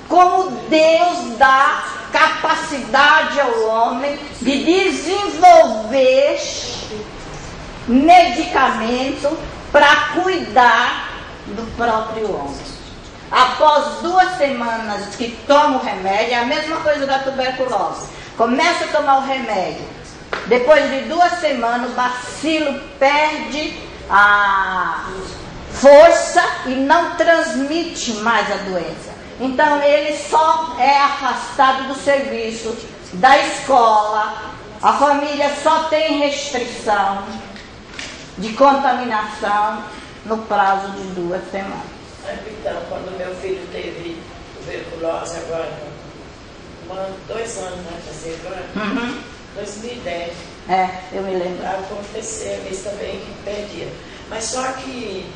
Como Deus dá capacidade ao homem de desenvolver medicamento para cuidar do próprio homem. Após 2 semanas que toma o remédio, é a mesma coisa da tuberculose. Começa a tomar o remédio. Depois de 2 semanas, o bacilo perde a força e não transmite mais a doença. Então ele só é afastado do serviço, da escola, a família só tem restrição de contaminação no prazo de 2 semanas. Então, quando meu filho teve tuberculose agora, 2 anos vai fazer agora, 2010. Eu me lembro. Aconteceu isso também que perdia. Mas só que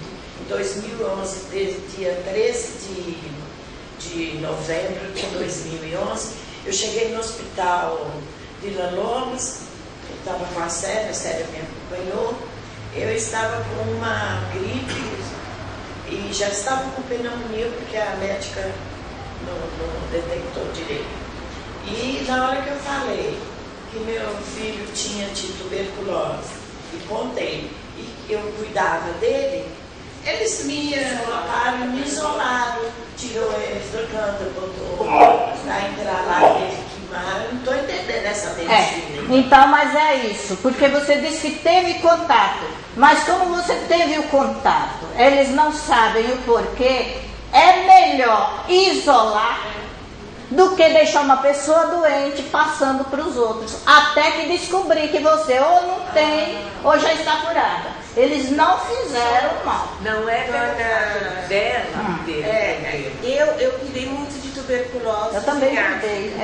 em 2011, dia 13 de novembro de 2011, eu cheguei no hospital Vila Lobos, eu estava com a Célia me acompanhou, eu estava com uma gripe e já estava com pneumonia porque a médica não detectou direito. E na hora que eu falei que meu filho tinha tido tuberculose e contei, e eu cuidava dele, eles me colocaram, me isolaram, tirou eles do canto, botou pra entrar lá, teve que queimar. Eu não estou entendendo essa medicina. Então, mas é isso, porque você disse que teve contato, mas como você teve o contato, eles não sabem o porquê, é melhor isolar do que deixar uma pessoa doente passando para os outros, até que descobrir que você ou não tem ou já está curada. Eles não fizeram mal. Não é verdade dela. Eu cuidei muito de tuberculose. Eu também cuidei.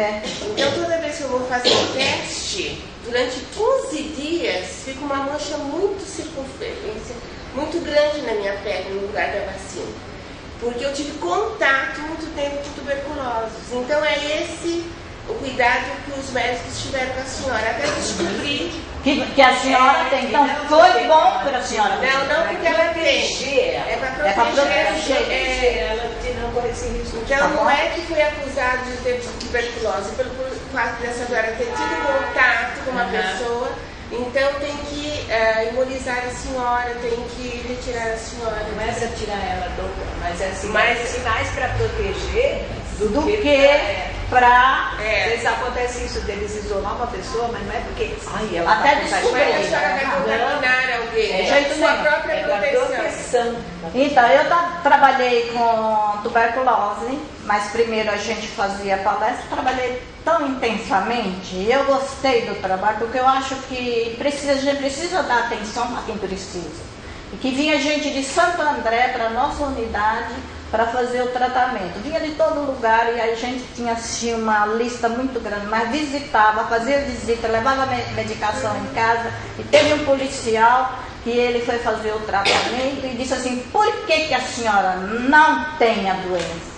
Então toda vez que eu vou fazer um teste, durante 15 dias fica uma mancha muito circunferência, muito grande na minha pele no lugar da vacina. Porque eu tive contato muito tempo com tuberculose. Então é esse o cuidado que os médicos tiveram com a senhora, até descobrir que a senhora tem. Então foi bom para a senhora. Não porque ela tem. É para proteger ela de não correr esse risco. Então não é que foi acusado de ter tuberculose, pelo fato dessa senhora ter tido contato com uma pessoa. Então tem que imunizar a senhora, tem que retirar a senhora. Não é para tirar ela, doutor, mas é assim, mais para proteger do que para... Às vezes acontece isso, deles isolar uma pessoa, mas não é porque... ela até descobrir. A senhora vai contaminar alguém. É sua própria proteção. Então, eu trabalhei com tuberculose, mas primeiro a gente fazia palestra, trabalhei tão intensamente, e eu gostei do trabalho, porque eu acho que a gente precisa dar atenção a quem precisa. E que vinha gente de Santo André para a nossa unidade para fazer o tratamento. Vinha de todo lugar e a gente tinha assim, uma lista muito grande, mas visitava, fazia visita, levava medicação em casa, e teve um policial que ele foi fazer o tratamento e disse assim: por que a senhora não tem a doença?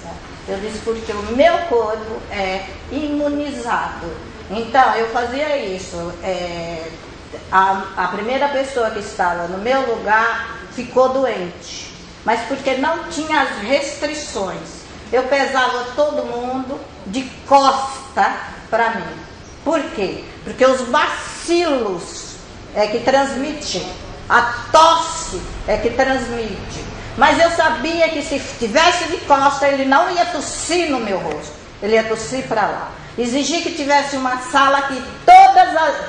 Eu disse: porque o meu corpo é imunizado. Então, eu fazia isso. A primeira pessoa que estava no meu lugar ficou doente, mas porque não tinha as restrições. Eu pesava todo mundo de costa para mim. Por quê? Porque os bacilos é que transmitem, a tosse é que transmite. Mas eu sabia que se tivesse de costa, ele não ia tossir no meu rosto, ele ia tossir para lá. Exigi que tivesse uma sala que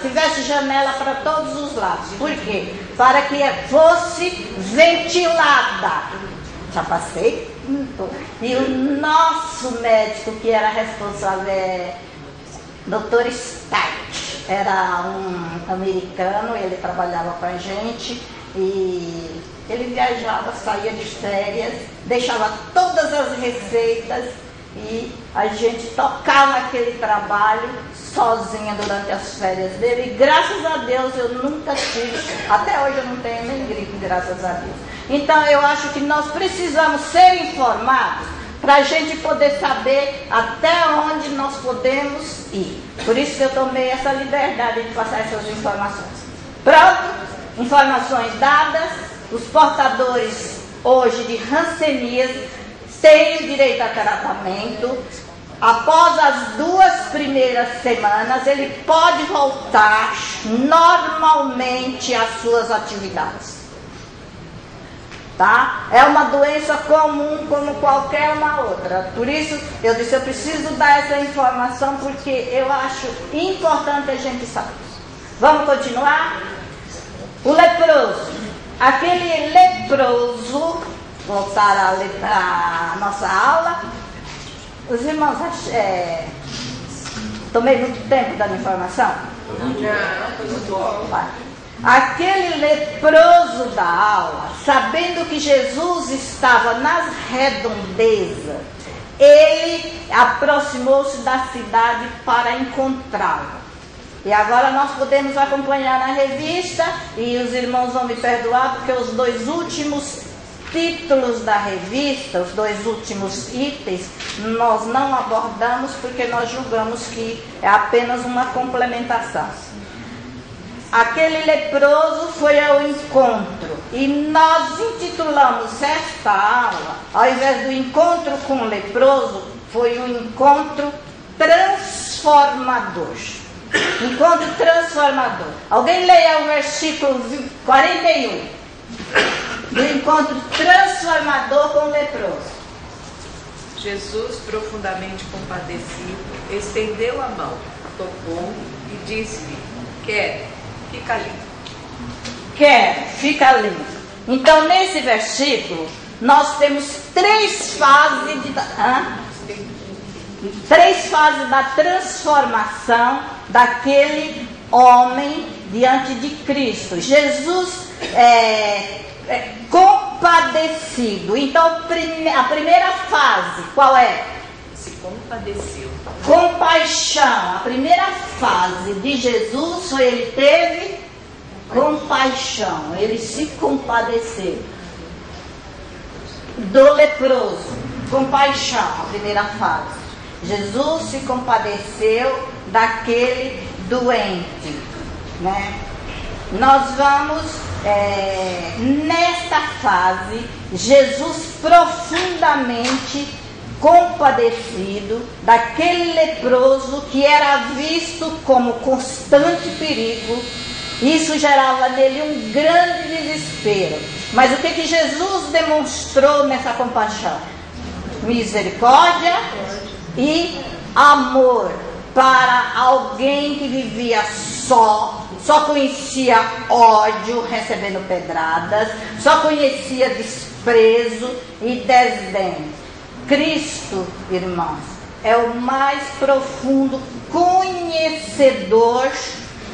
tivesse janela para todos os lados. Por quê? Para que fosse ventilada. Já passei. E o nosso médico, que era responsável, Dr. Stark, era um americano, ele trabalhava com a gente e ele viajava, saía de férias, deixava todas as receitas e a gente tocava aquele trabalho sozinha durante as férias dele. E graças a Deus eu nunca tive, até hoje eu não tenho nem gripe, graças a Deus. Então eu acho que nós precisamos ser informados para a gente poder saber até onde nós podemos ir. Por isso que eu tomei essa liberdade de passar essas informações. Pronto, informações dadas. Os portadores hoje de hanseníase têm direito a tratamento. Após as 2 primeiras semanas, ele pode voltar normalmente às suas atividades. Tá? É uma doença comum como qualquer uma outra. Por isso, eu disse, eu preciso dar essa informação porque eu acho importante a gente saber. Vamos continuar? O leproso. Aquele leproso, voltar a nossa aula. Os irmãos, tomei muito tempo dando informação? Não, foi muito bom. Aquele aquele leproso da aula, sabendo que Jesus estava nas redondezas, ele aproximou-se da cidade para encontrá-lo. E agora nós podemos acompanhar na revista, e os irmãos vão me perdoar, porque os 2 últimos títulos da revista, os 2 últimos itens, nós não abordamos porque nós julgamos que é apenas uma complementação. Aquele leproso foi ao encontro, e nós intitulamos esta aula, ao invés do encontro com o leproso, foi um encontro transformador. Encontro transformador. Alguém leia o versículo 41 do encontro transformador com o leproso. Jesus, profundamente compadecido, estendeu a mão, tocou e disse-lhe: quer, fica limpo. Quer, fica limpo. Então, nesse versículo, nós temos 3 fases da transformação daquele homem diante de Cristo. Jesus compadecido. Então, a primeira fase, qual é? Se compadeceu. Compaixão. A primeira fase de Jesus foi ele teve compaixão. Ele se compadeceu do leproso. Compaixão, a primeira fase. Jesus se compadeceu daquele doente, né? Nós vamos, nesta fase, Jesus profundamente compadecido daquele leproso que era visto como constante perigo. Isso gerava nele um grande desespero. Mas o que Jesus demonstrou nessa compaixão? Misericórdia e amor para alguém que vivia só conhecia ódio, recebendo pedradas, só conhecia desprezo e desdém. Cristo, irmãos, é o mais profundo conhecedor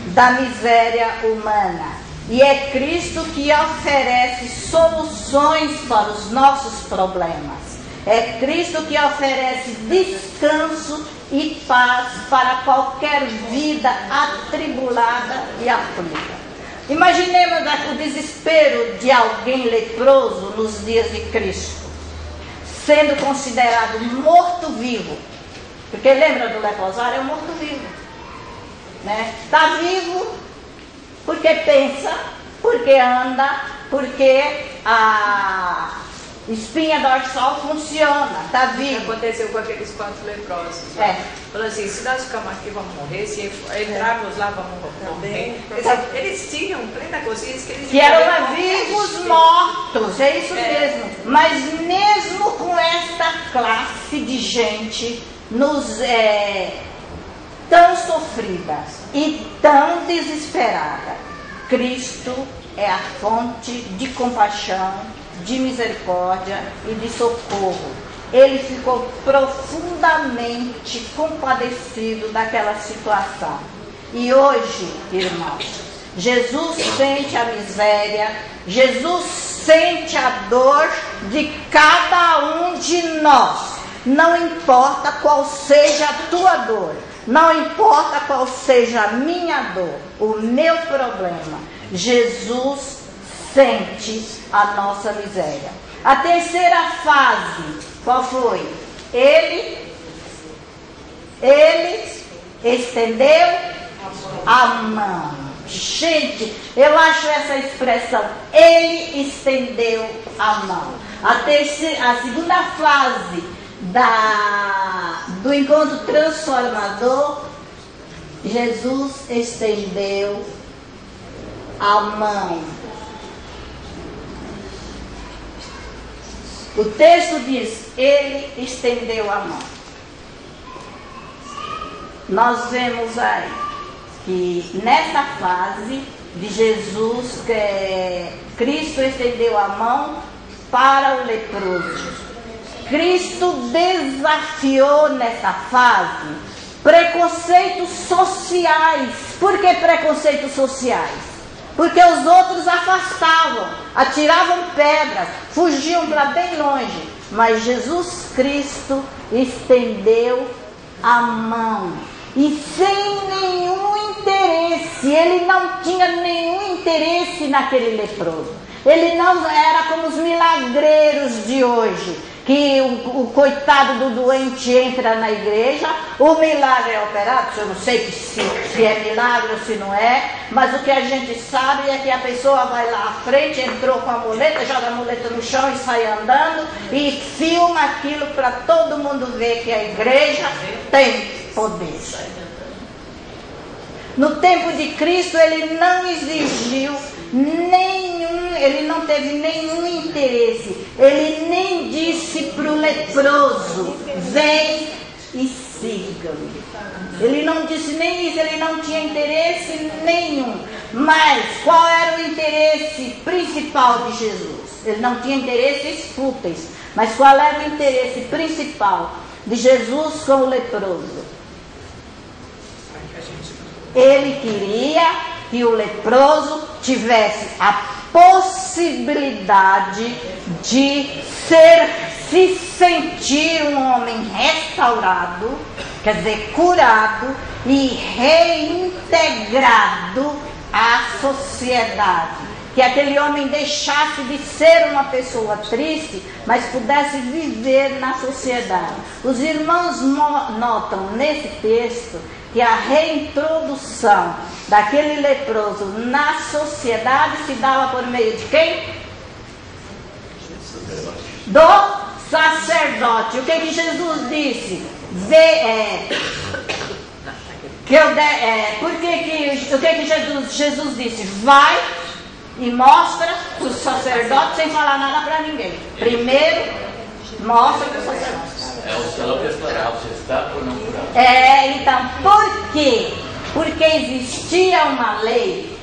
da miséria humana. E é Cristo que oferece soluções para os nossos problemas. É Cristo que oferece descanso e paz para qualquer vida atribulada e aflita. Imaginemos o desespero de alguém leproso nos dias de Cristo, sendo considerado morto-vivo. Porque lembra do leprosário? É um morto-vivo, né? Está vivo porque pensa, porque anda, porque a espinha dorsal funciona, está vivo. Aconteceu com aqueles 4 leprosos. Falou assim, se nós ficarmos aqui, vamos morrer. Se entrarmos lá, vamos morrer. Eles tinham plena consciência que eram vivos mortos, é isso mesmo. Mas mesmo com esta classe de gente tão sofrida e tão desesperada, Cristo é a fonte de compaixão, de misericórdia e de socorro. Ele ficou profundamente compadecido daquela situação. E hoje, irmãos, Jesus sente a miséria, Jesus sente a dor de cada um de nós. Não importa qual seja a tua dor, não importa qual seja a minha dor, o meu problema, Jesus sente a nossa miséria. A terceira fase, qual foi? Ele estendeu a mão. Gente, eu acho essa expressão, ele estendeu a mão. A segunda fase do encontro transformador, Jesus estendeu a mão. O texto diz, ele estendeu a mão. Nós vemos aí que nesta fase de Jesus, Cristo estendeu a mão para o leproso. Cristo desafiou nessa fase preconceitos sociais. Por que preconceitos sociais? porque os outros afastavam, atiravam pedras, fugiam para bem longe. Mas Jesus Cristo estendeu a mão e sem nenhum interesse, ele não tinha nenhum interesse naquele leproso. Ele não era como os milagreiros de hoje, que o coitado do doente entra na igreja, o milagre é operado. Eu não sei se é milagre ou se não é, mas o que a gente sabe é que a pessoa vai lá à frente, entrou com a muleta, joga a muleta no chão e sai andando e filma aquilo para todo mundo ver que a igreja tem poder. No tempo de Cristo ele não exigiu ele não teve nenhum interesse. Ele nem disse para o leproso: vem e siga-me. Ele não disse nem isso, ele não tinha interesse nenhum. Mas qual era o interesse principal de Jesus? Ele não tinha interesses fúteis. Mas qual era o interesse principal de Jesus com o leproso? Ele queria que o leproso tivesse a possibilidade de se sentir um homem restaurado, quer dizer, curado e reintegrado à sociedade. Que aquele homem deixasse de ser uma pessoa triste, mas pudesse viver na sociedade. Os irmãos notam nesse texto que a reintrodução daquele leproso na sociedade se dava por meio de quem? Do sacerdote. O que Jesus disse? O que Jesus disse? Vai e mostra para o sacerdote sem falar nada para ninguém. Primeiro, mostra para o sacerdote. É o seu restaurar, você está ou não curado? Então, por quê? Porque existia uma lei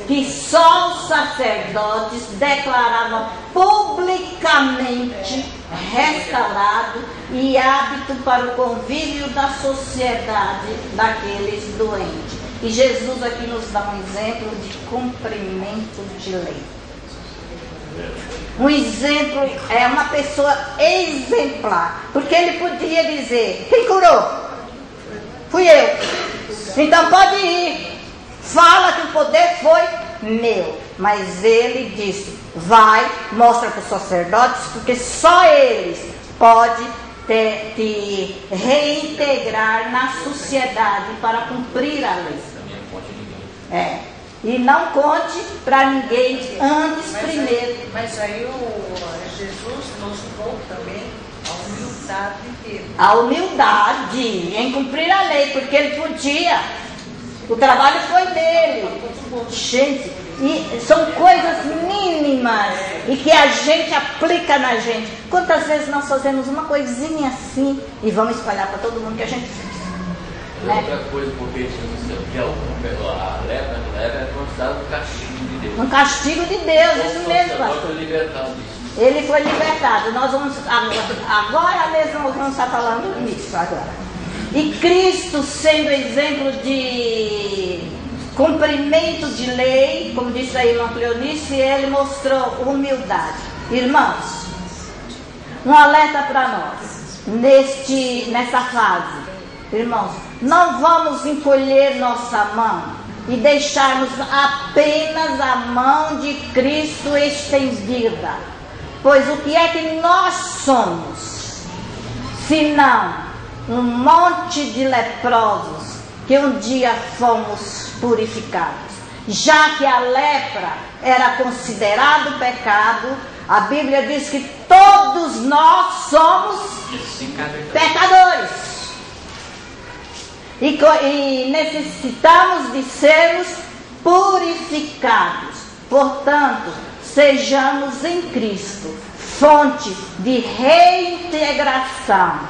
que só os sacerdotes declaravam publicamente restaurado e hábito para o convívio da sociedade daqueles doentes. E Jesus aqui nos dá um exemplo de cumprimento de lei. Um exemplo, é uma pessoa exemplar, porque ele podia dizer: quem curou? Fui eu. Então pode ir, fala que o poder foi meu. Mas ele disse: vai, mostra para os sacerdotes, porque só eles podem te reintegrar na sociedade para cumprir a lei. E não conte para ninguém antes primeiro. Mas aí Jesus mostrou também a humildade dele. A humildade em cumprir a lei, porque ele podia. O trabalho foi dele. Gente, e são coisas mínimas e que a gente aplica na gente. Quantas vezes nós fazemos uma coisinha assim e vamos espalhar para todo mundo que a gente fez? Outra coisa, porque a lepra é considerada um castigo de Deus. Um castigo de Deus, isso mesmo, pastor. Foi libertado disso. Ele foi libertado. Nós vamos agora mesmo nós vamos estar falando nisso agora. E Cristo, sendo exemplo de cumprimento de lei, como disse a irmã Cleonice, ele mostrou humildade. Irmãos, um alerta para nós nessa fase. Irmãos, não vamos encolher nossa mão e deixarmos apenas a mão de Cristo estendida. Pois o que é que nós somos? Senão um monte de leprosos que um dia fomos purificados. Já que a lepra era considerado pecado, a Bíblia diz que todos nós somos pecadores. E necessitamos de sermos purificados. Portanto, sejamos em Cristo fonte de reintegração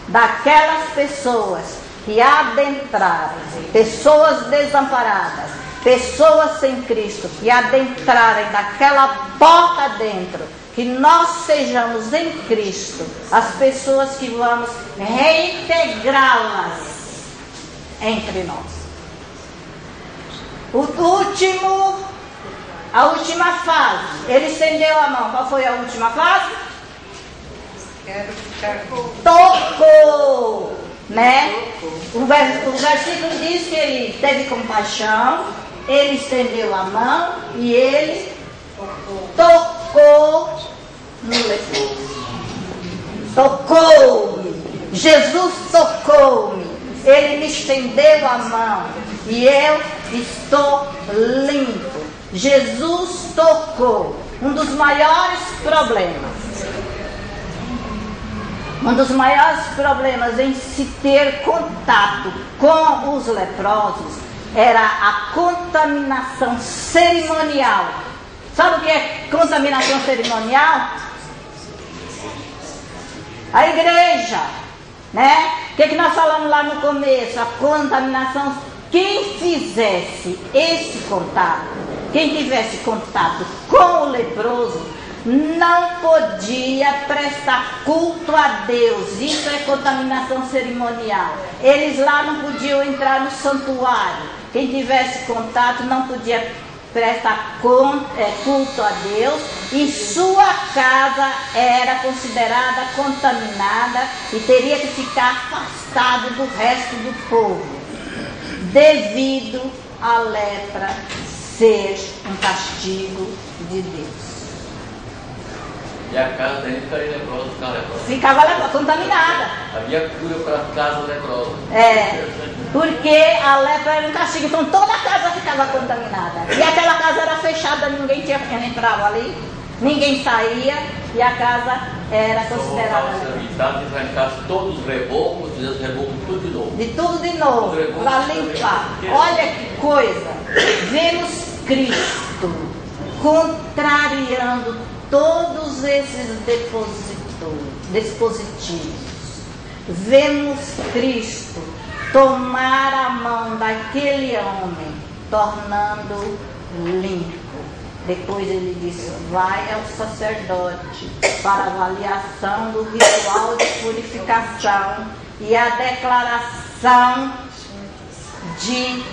daquelas pessoas que adentraram, pessoas desamparadas, pessoas sem Cristo, que adentrarem daquela porta dentro. Que nós sejamos em Cristo as pessoas que vamos reintegrá-las entre nós. A última fase. Ele estendeu a mão. Qual foi a última fase? Quero ficar com... Tocou, né? O versículo diz que ele teve compaixão, ele estendeu a mão e ele tocou no leproso. Tocou-me. Jesus tocou-me. Ele me estendeu a mão e eu estou limpo. Jesus tocou. Um dos maiores em se ter contato com os leprosos era a contaminação cerimonial. Sabe o que é contaminação cerimonial? A igreja, né? O que nós falamos lá no começo? A contaminação. Quem fizesse esse contato, quem tivesse contato com o leproso, não podia prestar culto a Deus. Isso é contaminação cerimonial. Eles lá não podiam entrar no santuário. Quem tivesse contato não podia prestar culto a Deus, e sua casa era considerada contaminada e teria que ficar afastado do resto do povo, devido à lepra ser um castigo de Deus. E a casa dele ficaria leprosa, ficava contaminada. Havia cura para a casa leprosa. Porque a lepra era um castigo, então toda a casa ficava contaminada. E aquela casa era fechada, ninguém entrava ali, ninguém saía, e a casa era considerada. Arrancasse todos os rebocos, tudo de novo. De tudo de novo, para limpar. Olha que coisa. Vemos Cristo contrariando todos esses dispositivos. Vemos Cristo tomar a mão daquele homem, tornando limpo. Depois ele disse: vai ao sacerdote para avaliação do ritual de purificação e a declaração de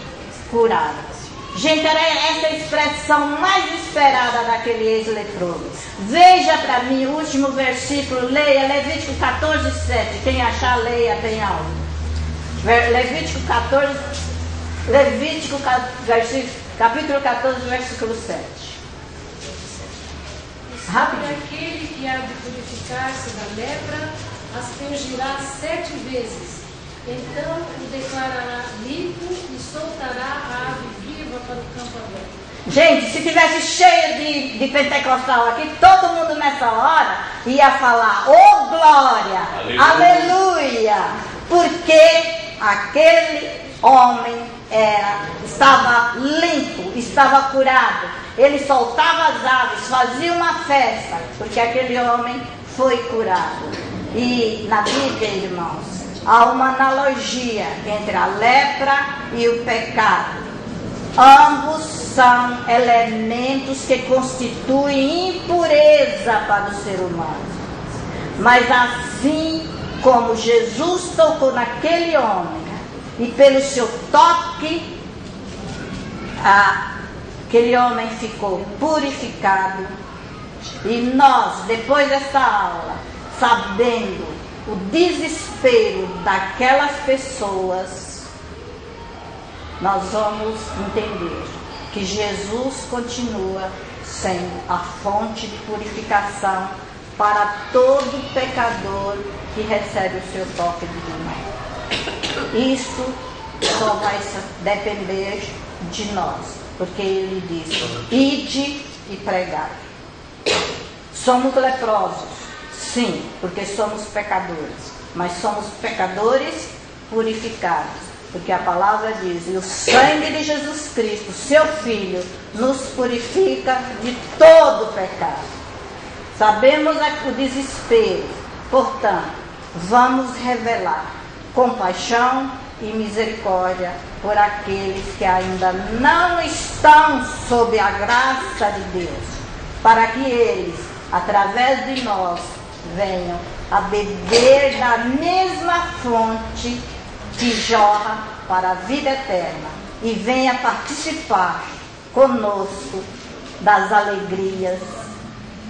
curado. Gente, era essa a expressão mais esperada daquele ex-leproso. Veja para mim o último versículo, leia Levítico 14:7. Quem achar, leia bem alto. Capítulo 14, versículo 7. Rápido. Aquele que há de purificar-se da lepra, aspergirá 7 vezes. Então o declarará limpo e soltará a ave viva para o campo aberto. Gente, se tivesse cheio de pentecostal aqui, todo mundo nessa hora ia falar: oh glória, aleluia, porque aquele homem estava limpo, estava curado. Ele soltava as aves, fazia uma festa, porque aquele homem foi curado. E na Bíblia, irmãos, há uma analogia entre a lepra e o pecado. Ambos são elementos que constituem impureza para o ser humano. Mas assim como Jesus tocou naquele homem, e pelo seu toque, aquele homem ficou purificado. E nós, depois dessa aula, sabendo o desespero daquelas pessoas, nós vamos entender que Jesus continua sendo a fonte de purificação para todo pecador que recebe o seu toque divino. Isso só vai depender de nós, porque ele disse: ide e pregai. Somos leprosos, sim, porque somos pecadores, mas somos pecadores purificados, porque a palavra diz: e o sangue de Jesus Cristo, seu Filho, nos purifica de todo pecado. Sabemos o desespero, portanto, vamos revelar compaixão e misericórdia por aqueles que ainda não estão sob a graça de Deus, para que eles, através de nós, venham a beber da mesma fonte que jorra para a vida eterna, e venha participar conosco das alegrias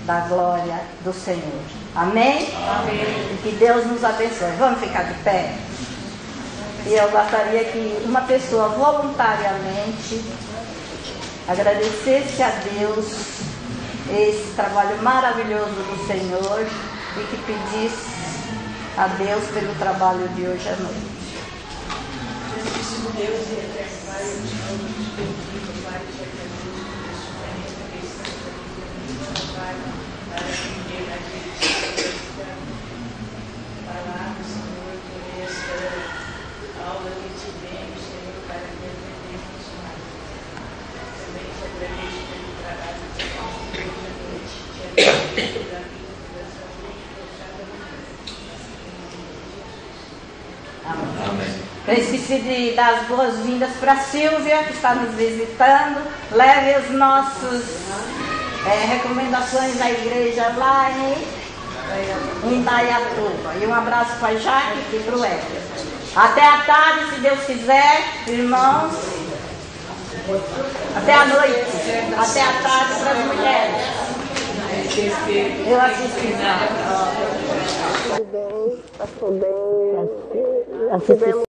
da glória do Senhor. Amém? Amém. Que Deus nos abençoe. Vamos ficar de pé? E eu gostaria que uma pessoa voluntariamente agradecesse a Deus esse trabalho maravilhoso do Senhor e que pedisse a Deus pelo trabalho de hoje à noite. Deus e eterno Pai, eu te amo, te bendigo, Pai, te agradeço por esse momento, por esse momento, Pai, para atender aqueles que precisam falar, Senhor, por esta aula que tivemos, Senhor, para que aprendemos mais. Também te agradeço pelo trabalho que você fez hoje à noite, te agradeço pela vida, pela saúde, por cada um. Amém. Eu esqueci de dar as boas-vindas para a Silvia, que está nos visitando. Leve as nossas recomendações da igreja lá em Indaiatuba. E um abraço para a Jaque e para o Éder. Até a tarde, se Deus quiser, irmãos. Até a noite. Até a tarde para as mulheres. Eu assisti. Tudo bem, passou bem.